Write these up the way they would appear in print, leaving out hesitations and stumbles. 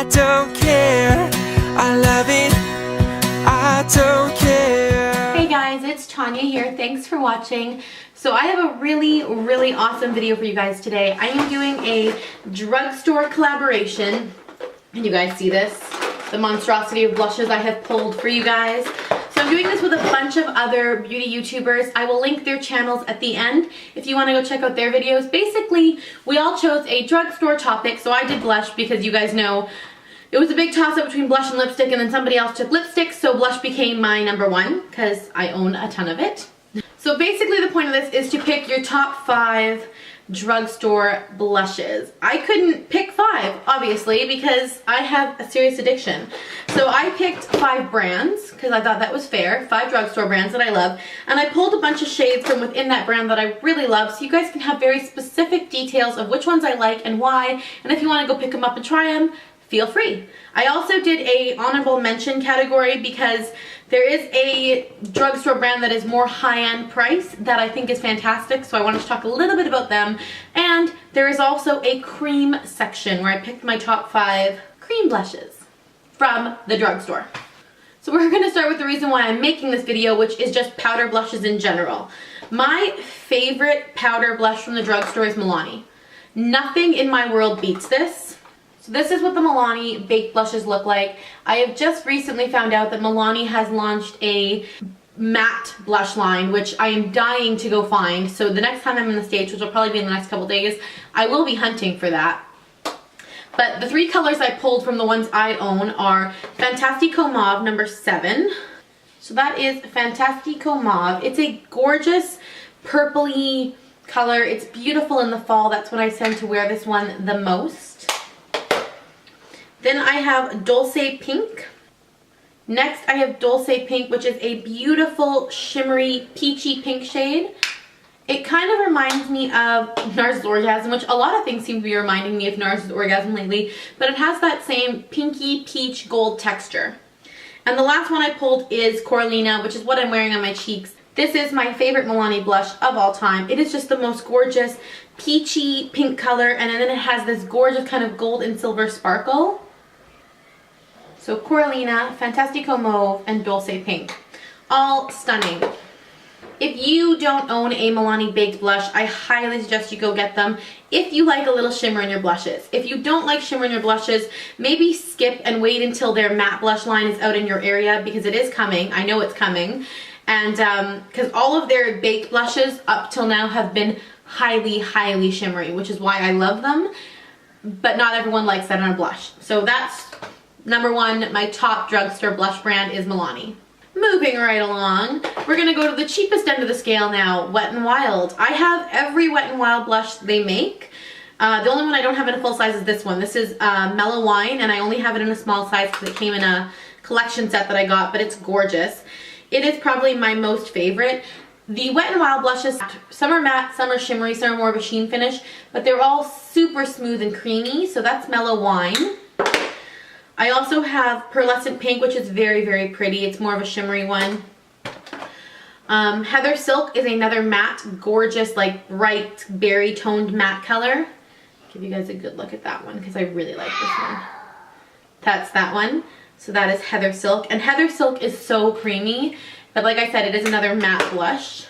I don't care. I love it. I don't care. Hey guys, it's Tanya here. Thanks for watching. So I have a really awesome video for you guys today. I am doing a drugstore collaboration. Can you guys see this? The monstrosity of blushes I have pulled for you guys. So I'm doing this with a bunch of other beauty YouTubers. I will link their channels at the end if you want to go check out their videos. Basically, we all chose a drugstore topic, so I did blush because you guys know it was a big toss-up between blush and lipstick, and then somebody else took lipstick, so blush became my number one because I own a ton of it. So basically the point of this is to pick your top 5 drugstore blushes. I couldn't pick 5, obviously, because I have a serious addiction. So I picked 5 brands because I thought that was fair, 5 drugstore brands that I love, and I pulled a bunch of shades from within that brand that I really love, so you guys can have very specific details of which ones I like and why, and if you want to go pick them up and try them, feel free. I also did a honorable mention category because there is a drugstore brand that is more high-end price that I think is fantastic, so I wanted to talk a little bit about them. And there is also a cream section where I picked my top 5 cream blushes from the drugstore. So we're going to start with the reason why I'm making this video, which is just powder blushes in general. My favorite powder blush from the drugstore is Milani. Nothing in my world beats this. So this is what the Milani baked blushes look like. I have just recently found out that Milani has launched a matte blush line, which I am dying to go find. So the next time I'm in the States, which will probably be in the next couple days, I will be hunting for that. But the 3 colors I pulled from the ones I own are Fantastico Mauve number 7. So that is Fantastico Mauve. It's a gorgeous purpley color. It's beautiful in the fall. That's when I tend to wear this one the most. Then I have Dulce Pink. Next I have Dulce Pink, which is a beautiful shimmery peachy pink shade. It kind of reminds me of NARS's Orgasm, which a lot of things seem to be reminding me of NARS's Orgasm lately, but it has that same pinky peach gold texture. And the last one I pulled is Coralina, which is what I'm wearing on my cheeks. This is my favorite Milani blush of all time. It is just the most gorgeous peachy pink color, and then it has this gorgeous kind of gold and silver sparkle. So Coralina, Fantastico Mauve, and Dulce Pink. All stunning. If you don't own a Milani baked blush, I highly suggest you go get them if you like a little shimmer in your blushes. If you don't like shimmer in your blushes, maybe skip and wait until their matte blush line is out in your area, because it is coming. I know it's coming. And because all of their baked blushes up till now have been highly shimmery, which is why I love them. But not everyone likes that on a blush. So that's number 1, my top drugstore blush brand is Milani. Moving right along, we're going to go to the cheapest end of the scale now, Wet n Wild. I have every Wet n Wild blush they make. The only one I don't have in a full size is this one. This is Mellow Wine, and I only have it in a small size because it came in a collection set that I got, but it's gorgeous. It is probably my most favorite. The Wet n Wild blushes, some are matte, some are shimmery, some are more of a sheen finish, but they're all super smooth and creamy, so that's Mellow Wine. I also have Pearlescent Pink, which is very pretty. It's more of a shimmery one. Heather Silk is another matte, gorgeous, like bright berry toned matte color. Give you guys a good look at that one because I really like this one. That's that one. So that is Heather Silk. And Heather Silk is so creamy, but like I said, it is another matte blush.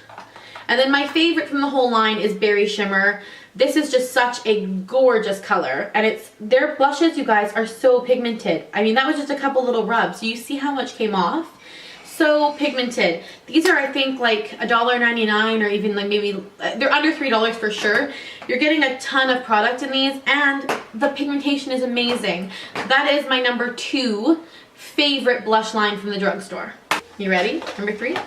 And then my favorite from the whole line is Berry Shimmer. This is just such a gorgeous color, and their blushes, you guys, are so pigmented. I mean, that was just a couple little rubs. You see how much came off? So pigmented. These are, I think, like $1.99 or even like maybe, they're under $3 for sure. You're getting a ton of product in these, and the pigmentation is amazing. That is my number 2 favorite blush line from the drugstore. You ready? Number 3?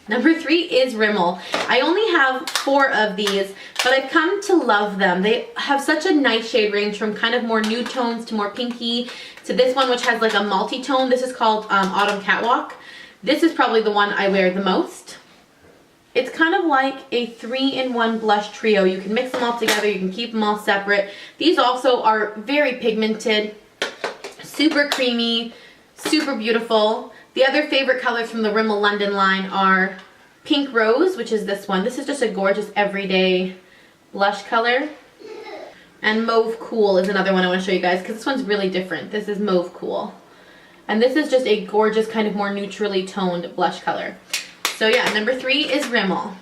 Number 3 is Rimmel. I only have 4 of these, but I've come to love them. They have such a nice shade range from kind of more nude tones to more pinky to this one, which has like a multi-tone. This is called Autumn Catwalk. This is probably the one I wear the most. It's kind of like a 3-in-1 blush trio. You can mix them all together, you can keep them all separate. These also are very pigmented, super creamy, super beautiful. The other favorite colors from the Rimmel London line are Pink Rose, which is this one. This is just a gorgeous everyday blush color. And Mauve Cool is another one I want to show you guys because this one's really different. This is Mauve Cool. And this is just a gorgeous kind of more neutrally toned blush color. So yeah, number 3 is Rimmel.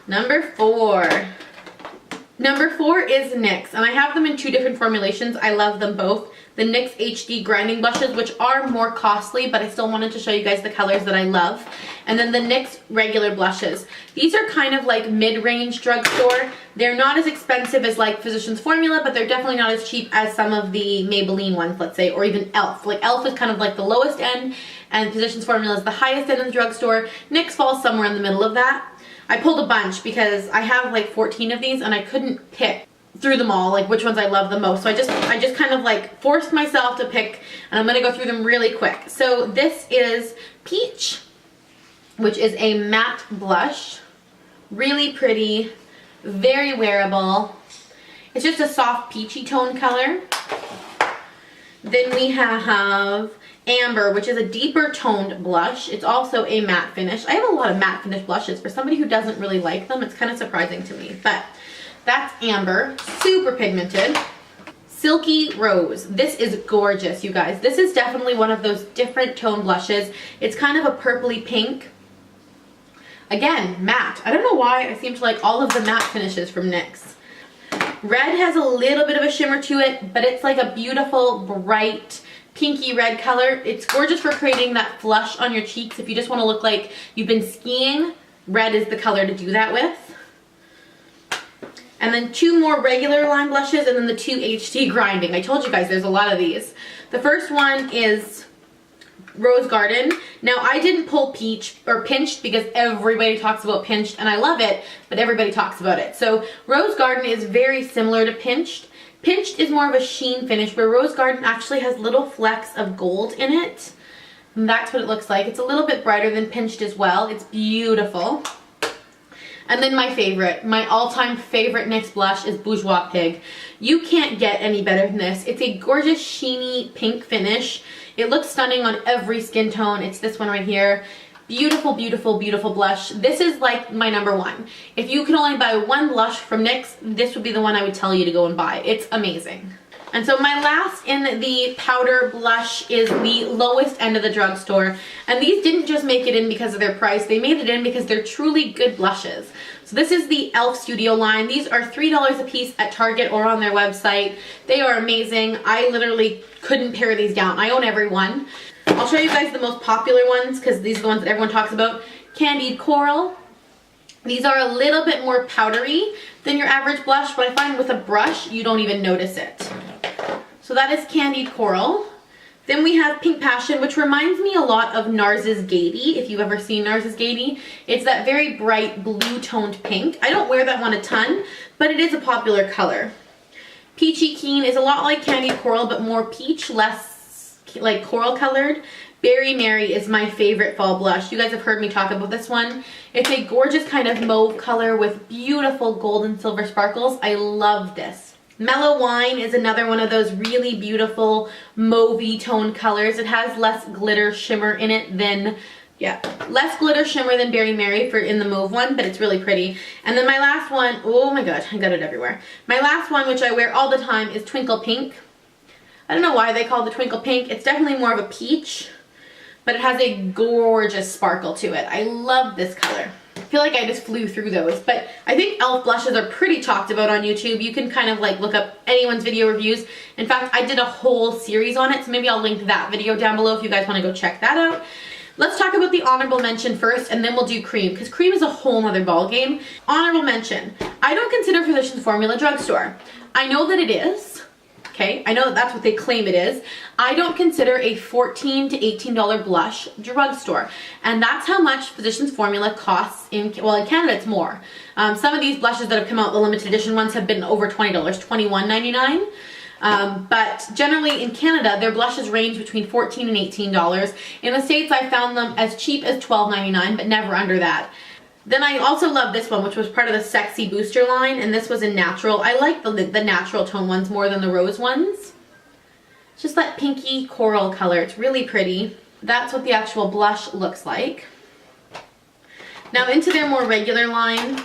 Number 4. Number 4 is NYX, and I have them in 2 different formulations. I love them both. The NYX HD grinding blushes, which are more costly, but I still wanted to show you guys the colors that I love. And then the NYX regular blushes. These are kind of like mid-range drugstore. They're not as expensive as like Physicians Formula, but they're definitely not as cheap as some of the Maybelline ones, let's say, or even e.l.f. Like e.l.f. is kind of like the lowest end, and Physicians Formula is the highest end in the drugstore. NYX falls somewhere in the middle of that. I pulled a bunch because I have like 14 of these and I couldn't pick through them all like which ones I love the most. So I just kind of like forced myself to pick, and I'm gonna go through them really quick. So this is Peach, which is a matte blush. Really pretty, very wearable. It's just a soft peachy tone color. Then we have Amber, which is a deeper toned blush. It's also a matte finish. I have a lot of matte finish blushes. For somebody who doesn't really like them, it's kind of surprising to me. But that's Amber. Super pigmented. Silky Rose. This is gorgeous, you guys. This is definitely one of those different tone blushes. It's kind of a purpley pink. Again, matte. I don't know why I seem to like all of the matte finishes from NYX. Red has a little bit of a shimmer to it, but it's like a beautiful, bright, pinky red color. It's gorgeous for creating that flush on your cheeks. If you just want to look like you've been skiing, red is the color to do that with. And then 2 more regular line blushes, and then the 2 HD grinding. I told you guys there's a lot of these. The first one is Rose Garden. Now I didn't pull Peach or Pinched because everybody talks about Pinched and I love it, but everybody talks about it. So Rose Garden is very similar to Pinched. Pinched is more of a sheen finish, where Rose Garden actually has little flecks of gold in it. And that's what it looks like. It's a little bit brighter than Pinched as well. It's beautiful. And then my favorite, my all-time favorite NYX blush is Bourgeois Pig. You can't get any better than this. It's a gorgeous sheeny pink finish. It looks stunning on every skin tone. It's this one right here. Beautiful, beautiful, beautiful blush. This is like my number 1. If you could only buy one blush from NYX, this would be the one I would tell you to go and buy. It's amazing. And so my last in the powder blush is the lowest end of the drugstore. And these didn't just make it in because of their price. They made it in because they're truly good blushes. So this is the e.l.f. Studio line. These are $3 a piece at Target or on their website. They are amazing. I literally couldn't pare these down. I own every one. I'll show you guys the most popular ones because these are the ones that everyone talks about. Candied Coral. These are a little bit more powdery than your average blush, but I find with a brush, you don't even notice it. So that is Candied Coral. Then we have Pink Passion, which reminds me a lot of NARS's Gaiety, if you've ever seen NARS's Gaiety. It's that very bright blue toned pink. I don't wear that one a ton, but it is a popular color. Peachy Keen is a lot like Candied Coral, but more peach, less like coral colored. Berry Mary is my favorite fall blush. You guys have heard me talk about this one. It's a gorgeous kind of mauve color with beautiful gold and silver sparkles. I love this. Mellow Wine is another one of those really beautiful mauvey toned colors. It has less glitter shimmer in it than, less glitter shimmer than Berry Mary for in the mauve one, but it's really pretty. And then my last one, oh my god, I got it everywhere. My last one, which I wear all the time, is Twinkle Pink. I don't know why they call it the Twinkle Pink. It's definitely more of a peach, but it has a gorgeous sparkle to it. I love this color. I feel like I just flew through those, but I think e.l.f. blushes are pretty talked about on YouTube. You can kind of like look up anyone's video reviews. In fact, I did a whole series on it, so maybe I'll link that video down below if you guys want to go check that out. Let's talk about the honorable mention first, and then we'll do cream, because cream is a whole other ball game. Honorable mention. I don't consider Physicians Formula drugstore. I know that it is. Okay, I know that that's what they claim it is. I don't consider a $14 to $18 blush drugstore, and that's how much Physicians Formula costs in, well, in Canada it's more. Some of these blushes that have come out, the limited edition ones, have been over $20, $21.99. But generally in Canada, their blushes range between $14 and $18. In the States, I found them as cheap as $12.99, but never under that. Then I also love this one, which was part of the Sexy Booster line, and this was in natural. I like the natural tone ones more than the rose ones. It's just that pinky coral color. It's really pretty. That's what the actual blush looks like. Now into their more regular line.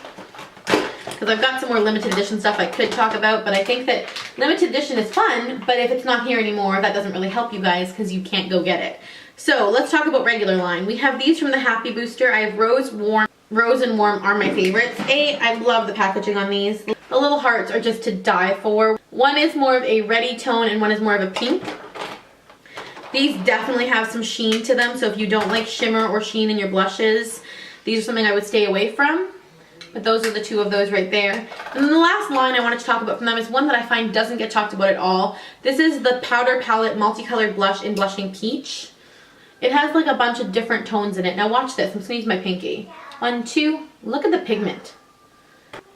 because I've got some more limited edition stuff I could talk about, but I think that limited edition is fun, but if it's not here anymore, that doesn't really help you guys because you can't go get it. So let's talk about regular line. We have these from the Happy Booster. I have Rose and Warm are my favorites. I love the packaging on these. The little hearts are just to die for. One is more of a reddy tone and one is more of a pink. These definitely have some sheen to them, so if you don't like shimmer or sheen in your blushes, these are something I would stay away from. But those are the two of those right there. And then the last line I wanted to talk about from them is one that I find doesn't get talked about at all. This is the Powder Palette Multicolored Blush in Blushing Peach. It has like a bunch of different tones in it. Now watch this. I'm just going to use my pinky. 1, 2. Look at the pigment.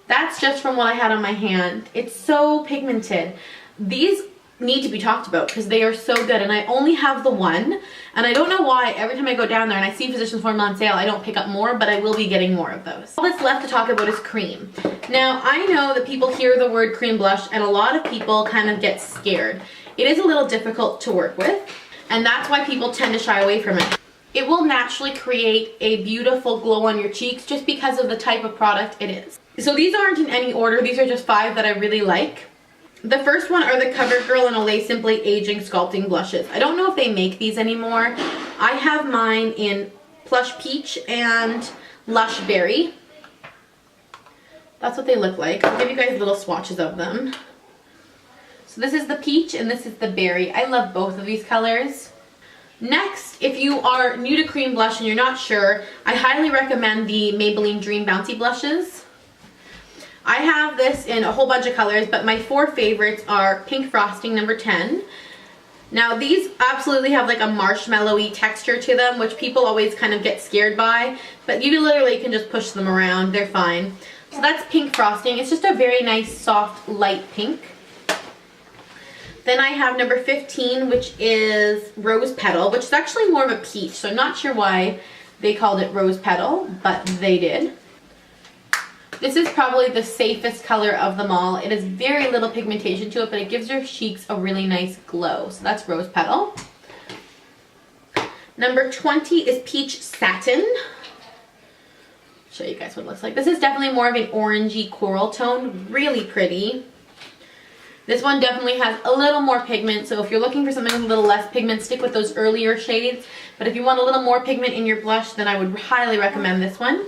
That's just from what I had on my hand. It's so pigmented. These need to be talked about because they are so good, and I only have the one, and I don't know why every time I go down there and I see Physicians Formula on sale I don't pick up more, but I will be getting more of those. All that's left to talk about is cream. Now I know that people hear the word cream blush and a lot of people kind of get scared. It is a little difficult to work with, and that's why people tend to shy away from it. It will naturally create a beautiful glow on your cheeks just because of the type of product it is. So these aren't in any order, these are just 5 that I really like. The first one are the Covergirl and Olay Simply Aging Sculpting Blushes. I don't know if they make these anymore. I have mine in Plush Peach and Lush Berry. That's what they look like. I'll give you guys little swatches of them. So this is the peach and this is the berry. I love both of these colors. Next, if you are new to cream blush and you're not sure, I highly recommend the Maybelline Dream Bouncy Blushes. I have this in a whole bunch of colors, but my 4 favorites are Pink Frosting number 10. Now these absolutely have like a marshmallowy texture to them, which people always kind of get scared by, but you literally can just push them around, they're fine. So that's Pink Frosting. It's just a very nice, soft, light pink. Then I have number 15, which is Rose Petal, which is actually more of a peach, so I'm not sure why they called it Rose Petal, but they did. This is probably the safest color of them all. It has very little pigmentation to it, but it gives your cheeks a really nice glow. So that's Rose Petal. Number 20 is Peach Satin. I'll show you guys what it looks like. This is definitely more of an orangey coral tone. Really pretty. This one definitely has a little more pigment, so if you're looking for something with a little less pigment, stick with those earlier shades. But if you want a little more pigment in your blush, then I would highly recommend this one.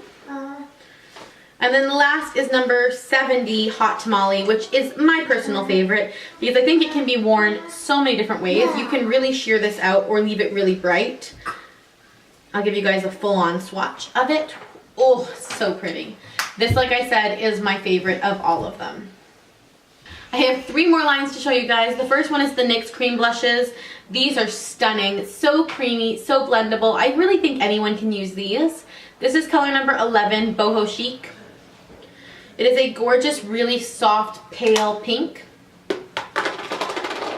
And then the last is number 70, Hot Tamale, which is my personal favorite because I think it can be worn so many different ways. You can really sheer this out or leave it really bright. I'll give you guys a full-on swatch of it. Oh, so pretty. This, like I said, is my favorite of all of them. I have 3 more lines to show you guys. The first one is the NYX Cream Blushes. These are stunning, so creamy, so blendable. I really think anyone can use these. This is color number 11, Boho Chic. It is a gorgeous, really soft, pale pink.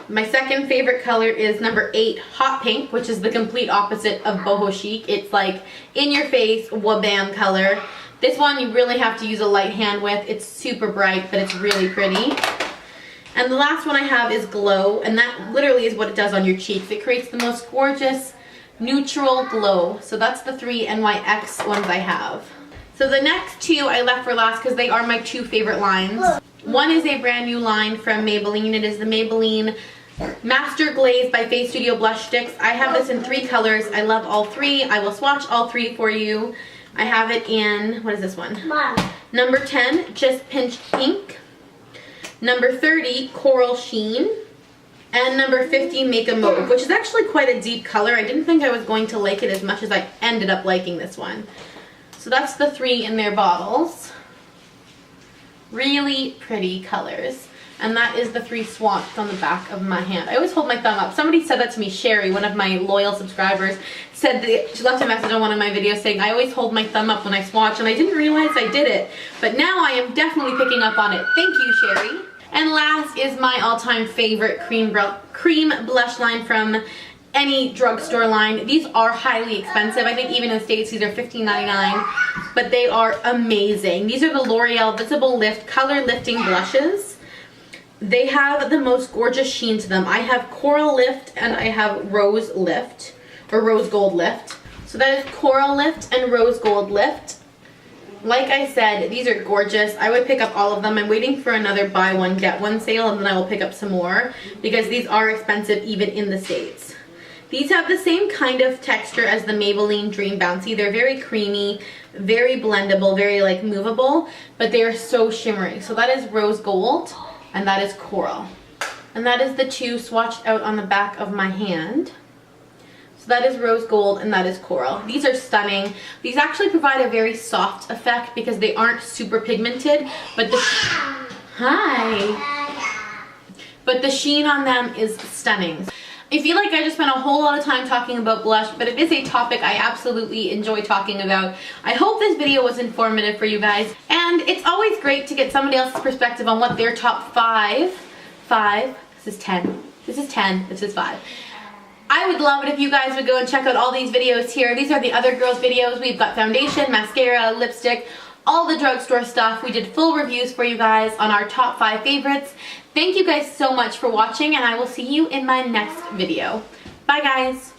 My second favorite color is number 8, Hot Pink, which is the complete opposite of Boho Chic. It's like in your face, wabam color. This one you really have to use a light hand with. It's super bright, but it's really pretty. And the last one I have is Glow, and that literally is what it does on your cheeks. It creates the most gorgeous, neutral glow. So that's the 3 NYX ones I have. So the next 2 I left for last because they are my 2 favorite lines. One is a brand new line from Maybelline. It is the Maybelline Master Glaze by Face Studio Blush Sticks. I have this in 3 colors. I love all 3. I will swatch all 3 for you. I have it in, what is this one? Mom. Number 10, Just Pinched Pink. Number 30, Coral Sheen. And number 50, Make a Mauve, which is actually quite a deep color. I didn't think I was going to like it as much as I ended up liking this one. So that's the 3 in their bottles. Really pretty colors. And that is the 3 swatches on the back of my hand. I always hold my thumb up. Somebody said that to me, Sherry, one of my loyal subscribers, said that she left a message on one of my videos saying I always hold my thumb up when I swatch, and I didn't realize I did it. But now I am definitely picking up on it. Thank you, Sherry. And last is my all-time favorite cream blush line from any drugstore line. These are highly expensive. I think even in the States these are $15.99, but they are amazing. These are the L'Oreal Visible Lift Color Lifting Blushes. They have the most gorgeous sheen to them. I have Coral Lift and I have Rose Lift, or Rose Gold Lift. So that is Coral Lift and Rose Gold Lift. like I said, these are gorgeous. I would pick up all of them. I'm waiting for another buy one get one sale, and then I will pick up some more because these are expensive even in the States. These have the same kind of texture as the Maybelline Dream Bouncy. They're very creamy, very blendable, very like movable, but they are so shimmery. So that is rose gold and that is coral. And that is the two swatched out on the back of my hand. So that is rose gold and that is coral. These are stunning. These actually provide a very soft effect because they aren't super pigmented, but the but the sheen on them is stunning. I feel like I just spent a whole lot of time talking about blush, but it is a topic I absolutely enjoy talking about. I hope this video was informative for you guys, and it's always great to get somebody else's perspective on what their top five, this is 10, this is 10, this is 5. I would love it if you guys would go and check out all these videos here. These are the other girls' videos. We've got foundation, mascara, lipstick, all the drugstore stuff. We did full reviews for you guys on our top 5 favorites. Thank you guys so much for watching, and I will see you in my next video. Bye guys!